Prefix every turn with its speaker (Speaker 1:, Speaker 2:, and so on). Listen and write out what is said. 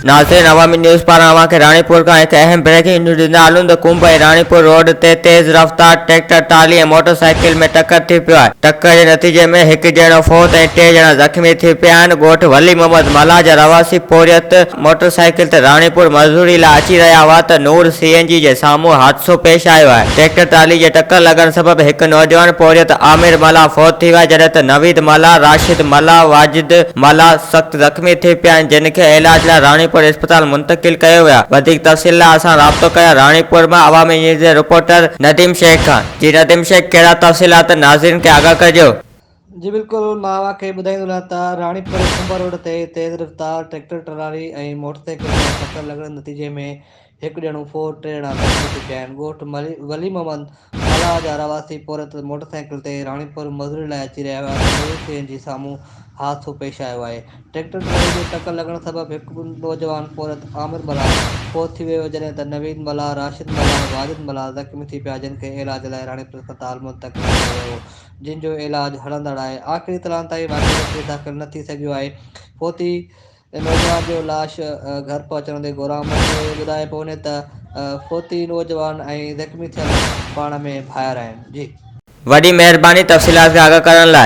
Speaker 1: नाज़रीन, अवामी न्यूज़ पारां के रानीपुर का एक अहम ब्रेकिंग न्यूज़ ॾींदा आहियूं त कुंभ ऐं रानीपुर रोड ते तेज़ रफ़्तार ट्रैक्टर ट्राली ऐं मोटरसाइकिल में टक्कर थी पियो आहे। टक्कर जे नतीजे में हिकु ॼणो फौत ऐं 3 ॼणा ज़ख़्मी थी पिया आहिनि। ॻोठ वली मोहम्मद मला जा रवासी पोरियत मोटरसाइकिल ते रानीपुर मज़दूरी लाइ अची रहिया हुआ त नूर CNG जे साम्हूं हादसो पेश आयो आहे। ट्रैक्टर ट्राली जे टक्कर लॻण सबबि हिकु नौजवान पोरियत आमिर मला फौत थी वियो आहे, जॾहिं त नवीद मला, राशिद मला, वाजिद मला सख़्त ज़ख़्मी थी पिया आहिनि, जिन खे इलाज लाइ रानीपुर अस्पताल मुंतक़िल कयो वियो आहे। वधीक तफ़सील लाइ असां राब्तो कयो रानीपुर मां अवामी न्यूज़ जे रिपोर्टर नदीम शेख खां। जी नदीम शेख, कहिड़ा तफ़सीलात नाज़रीन खे आगाह कजो।
Speaker 2: जी बिल्कुल, मां खे ॿुधाईंदो रहां त रानीपुर कुंभ रोड ते तेज़ रफ़्तार ट्रैक्टर ट्राली ऐं मोटरसाइकिल में टक्कर लॻण नतीजे में हिकु ॼणो फौत, 3 ॼणा ज़ख़्मी थी पिया आहिनि। ॻोठ वली मोहम्मद मला जा रवासी पोरियत मोटरसाइकिल ते रानीपुर मज़दूरी लाइ अची रहिया हुआ त नूर CNG साम्हूं हादसो पेश आयो आहे। ट्रैक्टर ट्राली जे टक्कर लॻण सबबि हिकु नौजवान पोरियत आमिर मला फौत थी वियो, जॾहिं त नवीद मला, राशिद मला, वाजिद मला ज़ख़्मी थी पिया, जिन खे इलाज लाइ रानीपुर अस्पताल मुंतक़िल कयो वियो, जिन जो इलाज हलंदड़ आहे। आख़िरी तलान ताईं वाक़िए में दाख़िल न थी सघियो आहे। फौती नौजवान जो लाश घर पहुचण ते ॻोल्हा ॿुधाए पियो वञे त फौती नौजवान ऐं ज़ख़्मी थियल पाण में भाइर आहिनि। जी
Speaker 1: वॾी महिरबानी तफ़सीलात खे आगाह करण लाइ।